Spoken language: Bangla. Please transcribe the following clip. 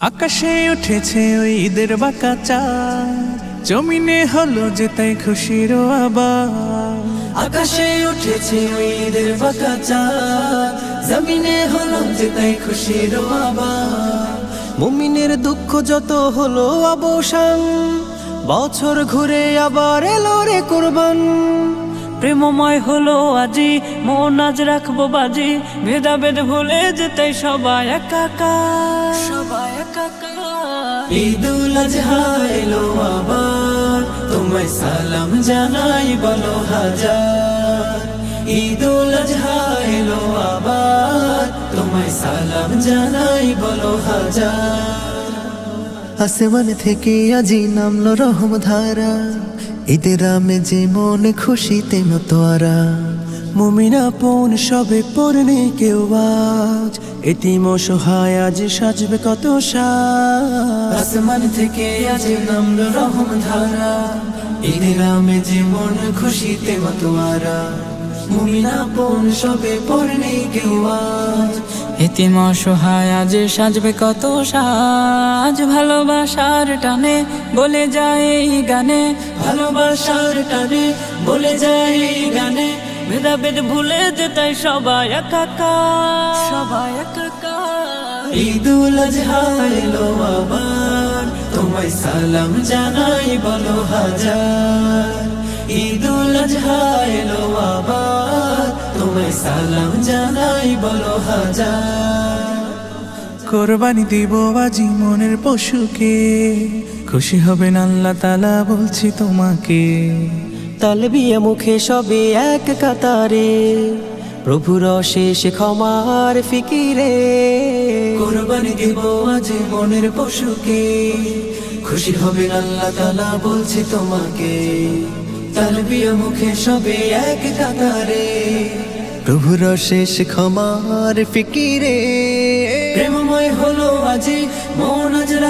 আকাশে উঠেছে ওই ঈদের বাঁকা চাঁদ, জমিনে হলো যে তাই খুশির আবার। আকাশে উঠেছে ওই ঈদের বাঁকা চাঁদ, জমিনে হলো যে তাই খুশির আবার। মুমিনের দুঃখ যত হলো অবসান, বছর ঘুরে আবার এলো রে কুরবান। প্রেমময় হলো আজি, মন আজ রাখবো বাজি, ভেদাভেদ ভুলে যেতে সবাই একাকার, সবাই একাকার। ঈদুল আজহা এলো আবার, তোমায় সালাম জানাই বলো হাজার। ঈদুল আজহা এলো আবার, তোমায় সালাম জানাই বলো হাজার। আসমান থেকে আজি নামলো রহম ধারা, ঈদের আমেজে মনে খুশিতে মতোয়ারা। মুমিন আপন সবে পড়নে কেউ আজ, এতিম অসহায় আজ সাজবে কত সাজ। আসমান থেকে আজি নামলো রহম ধারা, ঈদের আমেজে মনে খুশিতে মতোয়ারা। মুমিন আপন সবে পড়নে কেউ আজ, এতিম অসহায় আজ সাজবে কত সাজ। ভালোবাসার টানে বলে যায় এই গানে, ভালোবাসার টানে বলে যায় এই গানে। ভেদাভেদ ভুলে যেতে সবাই একাকার, সবাই একাকার। ঈদুল আজহা এলো আবার, তোমায় সালাম জানাই বলো হাজার। ঈদুল আজহা এলো আবার, তোমায় সালাম জানাই বলো হাজার। কোরবানি দিব আজি মনের পশুকে, খুশি হবেন আল্লাহ তাআলা বলছি তোমাকে। তালবিয়া মুখে সবে এক কাতারে, প্রভুর অশেষ ক্ষমার ফিকিরে। কোরবানি দিব আজ মনের পশুকে, খুশি হবেন আল্লাহ তাআলা বলছি তোমাকে। তালবিয়া মুখে সবে এক কাতারে, প্রভুর অশেষ ক্ষমার ফিকিরে। প্রেমময় হলো আজি মন আজ